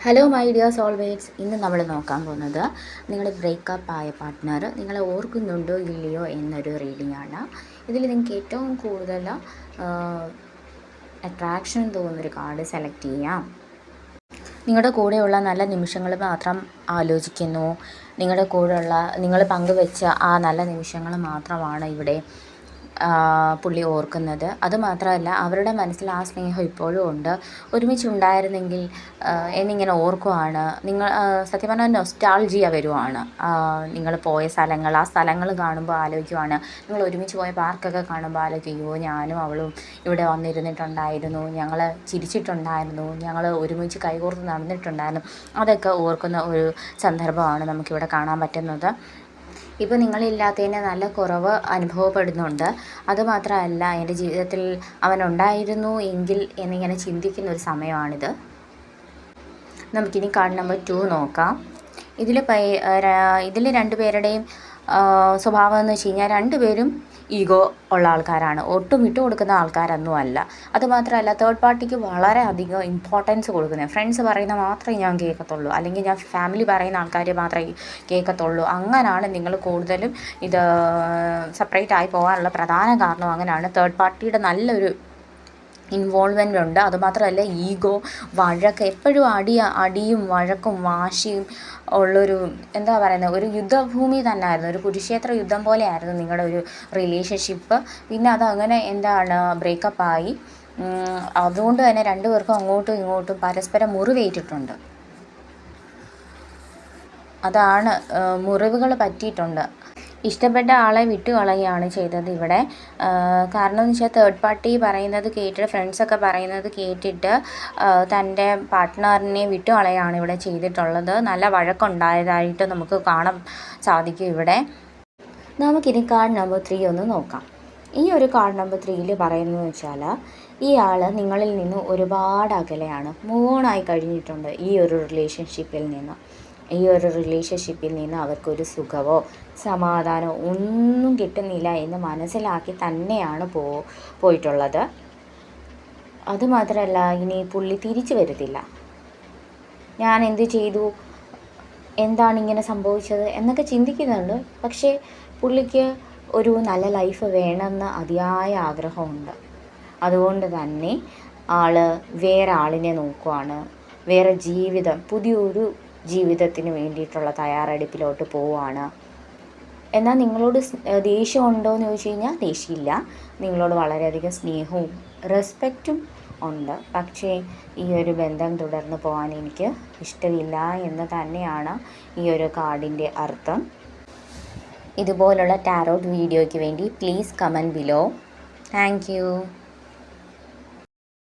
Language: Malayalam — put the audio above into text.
Hello my dear സോൾവേറ്റ്സ്. ഇന്ന് നമ്മൾ നോക്കാൻ പോകുന്നത് നിങ്ങളുടെ ബ്രേക്കപ്പ് ആയ പാർട്ട്ണർ നിങ്ങളെ ഓർക്കുന്നുണ്ടോ ഇല്ലയോ എന്നൊരു റീഡിംഗ് ആണ്. ഇതിൽ നിങ്ങൾക്ക് ഏറ്റവും കൂടുതൽ അട്രാക്ഷൻ തോന്നുന്നൊരു കാർഡ് സെലക്ട് ചെയ്യാം. നിങ്ങളുടെ കൂടെയുള്ള നല്ല നിമിഷങ്ങൾ മാത്രം ആലോചിക്കുന്നു. നിങ്ങളുടെ കൂടെയുള്ള നിങ്ങൾ പങ്കുവെച്ച ആ നല്ല നിമിഷങ്ങൾ മാത്രമാണ് ഇവിടെ പുള്ളി ഓർക്കുന്നത്. അതുമാത്രമല്ല, അവരുടെ മനസ്സിൽ ആ സ്നേഹം ഇപ്പോഴും ഉണ്ട്. ഒരുമിച്ചുണ്ടായിരുന്നെങ്കിൽ എന്നിങ്ങനെ ഓർക്കുവാണ്. നിങ്ങൾ സത്യം പറഞ്ഞാൽ നൊസ്റ്റാൾജിയ വരുവാണ്. നിങ്ങൾ പോയ സ്ഥലങ്ങൾ, ആ സ്ഥലങ്ങൾ കാണുമ്പോൾ ആലോചിക്കുവാണ്. നിങ്ങൾ ഒരുമിച്ച് പോയ പാർക്കൊക്കെ കാണുമ്പോൾ ആലോചിക്കും, അയ്യോ ഞാനും അവളും ഇവിടെ വന്നിരുന്നിട്ടുണ്ടായിരുന്നു, ഞങ്ങൾ ചിരിച്ചിട്ടുണ്ടായിരുന്നു, ഞങ്ങൾ ഒരുമിച്ച് കൈകോർത്ത് നടന്നിട്ടുണ്ടായിരുന്നു. അതൊക്കെ ഓർക്കുന്ന ഒരു സന്ദർഭമാണ് നമുക്കിവിടെ കാണാൻ പറ്റുന്നത്. ഇപ്പോൾ നിങ്ങളില്ലാത്തതിന് നല്ല കുറവ് അനുഭവപ്പെടുന്നുണ്ട്. അതുമാത്രമല്ല, എൻ്റെ ജീവിതത്തിൽ അവനുണ്ടായിരുന്നു എങ്കിൽ എന്നിങ്ങനെ ചിന്തിക്കുന്ന ഒരു സമയമാണിത്. നമുക്കിനി കാർഡ് നമ്പർ 2 നോക്കാം. ഇതിൽ രണ്ടുപേരുടെയും സ്വഭാവം എന്ന് വെച്ച് കഴിഞ്ഞാൽ രണ്ടുപേരും ഈഗോ ഉള്ള ആൾക്കാരാണ്. ഒട്ടും വിട്ടു കൊടുക്കുന്ന ആൾക്കാരൊന്നും അല്ല. അതുമാത്രമല്ല, തേർഡ് പാർട്ടിക്ക് വളരെ അധികം ഇമ്പോർട്ടൻസ് കൊടുക്കുന്നത്. ഫ്രണ്ട്സ് പറയുന്ന മാത്രമേ ഞാൻ കേൾക്കത്തുള്ളൂ, അല്ലെങ്കിൽ ഞാൻ ഫാമിലി പറയുന്ന ആൾക്കാർ മാത്രമേ കേൾക്കത്തുള്ളൂ. അങ്ങനെയാണ് നിങ്ങൾ കൂടുതലും ഇത് സെപ്പറേറ്റ് ആയി പോകാനുള്ള പ്രധാന കാരണം. അങ്ങനെയാണ്. തേർഡ് പാർട്ടിയുടെ നല്ലൊരു ഇൻവോൾവ്മെൻ്റ് ഉണ്ട്. അതുമാത്രമല്ല, ഈഗോ, വഴക്ക്, എപ്പോഴും അടിയും വഴക്കും വാശിയും ഉള്ളൊരു എന്താ പറയുന്നത്, ഒരു യുദ്ധഭൂമി തന്നെയായിരുന്നു. ഒരു കുരുക്ഷേത്ര യുദ്ധം പോലെയായിരുന്നു നിങ്ങളുടെ ഒരു റിലേഷൻഷിപ്പ്. പിന്നെ അതങ്ങനെ ബ്രേക്കപ്പായി. അതുകൊണ്ട് തന്നെ രണ്ടുപേർക്കും അങ്ങോട്ടും ഇങ്ങോട്ടും പരസ്പരം മുറിവേറ്റിട്ടുണ്ട്. അതാണ്, മുറിവുകൾ പറ്റിയിട്ടുണ്ട്. ഇഷ്ടപ്പെട്ട ആളെ വിട്ടുകളയുകയാണ് ചെയ്തത് ഇവിടെ. കാരണം എന്ന് വെച്ചാൽ തേർഡ് പാർട്ടി പറയുന്നത് കേട്ടിട്ട്, ഫ്രണ്ട്സൊക്കെ പറയുന്നത് കേട്ടിട്ട് തൻ്റെ പാർട്ട്ണറിനെ വിട്ടുകളയുകയാണ് ഇവിടെ ചെയ്തിട്ടുള്ളത്. നല്ല വഴക്കുണ്ടായതായിട്ട് നമുക്ക് കാണാൻ സാധിക്കും ഇവിടെ. നമുക്കിനി കാർഡ് നമ്പർ 3 ഒന്ന് നോക്കാം. ഈ ഒരു കാർഡ് നമ്പർ 3 പറയുന്നത് വെച്ചാൽ, ഈ ആൾ നിങ്ങളിൽ നിന്ന് ഒരുപാട് അകലെയാണ്. മൂവ് ഓൺ ആയി കഴിഞ്ഞിട്ടുണ്ട് ഈ ഒരു റിലേഷൻഷിപ്പിൽ നിന്ന്. ഈ ഒരു റിലേഷൻഷിപ്പിൽ നിന്ന് അവർക്കൊരു സുഖമോ സമാധാനമോ ഒന്നും കിട്ടുന്നില്ല എന്ന് മനസ്സിലാക്കി തന്നെയാണ് പോയിട്ടുള്ളത്. അതുമാത്രമല്ല, ഇനി പുള്ളി തിരിച്ചു വരത്തില്ല. ഞാൻ എന്ത് ചെയ്തു, എന്താണ് ഇങ്ങനെ സംഭവിച്ചത് എന്നൊക്കെ ചിന്തിക്കുന്നുണ്ട്. പക്ഷേ പുള്ളിക്ക് ഒരു നല്ല ലൈഫ് വേണമെന്ന് അതിയായ ആഗ്രഹമുണ്ട്. അതുകൊണ്ട് തന്നെ ആൾ വേറെ ആളിനെ നോക്കുവാണ്. വേറെ ജീവിതം, പുതിയൊരു ജീവിതത്തിന് വേണ്ടിയിട്ടുള്ള തയ്യാറെടുപ്പിലോട്ട് പോവുകയാണ്. എന്നാൽ നിങ്ങളോട് ദേഷ്യം ഉണ്ടോ എന്ന് ചോദിച്ചു കഴിഞ്ഞാൽ ദേഷ്യമില്ല. നിങ്ങളോട് വളരെയധികം സ്നേഹവും റെസ്പെക്റ്റും ഉണ്ട്. പക്ഷേ ഈ ഒരു ബന്ധം തുടർന്ന് പോകാൻ എനിക്ക് ഇഷ്ടമില്ല എന്ന് തന്നെയാണ് ഈ ഒരു കാർഡിൻ്റെ അർത്ഥം. ഇതുപോലുള്ള ടാരോട്ട് വീഡിയോയ്ക്ക് വേണ്ടി please comment below. Thank you.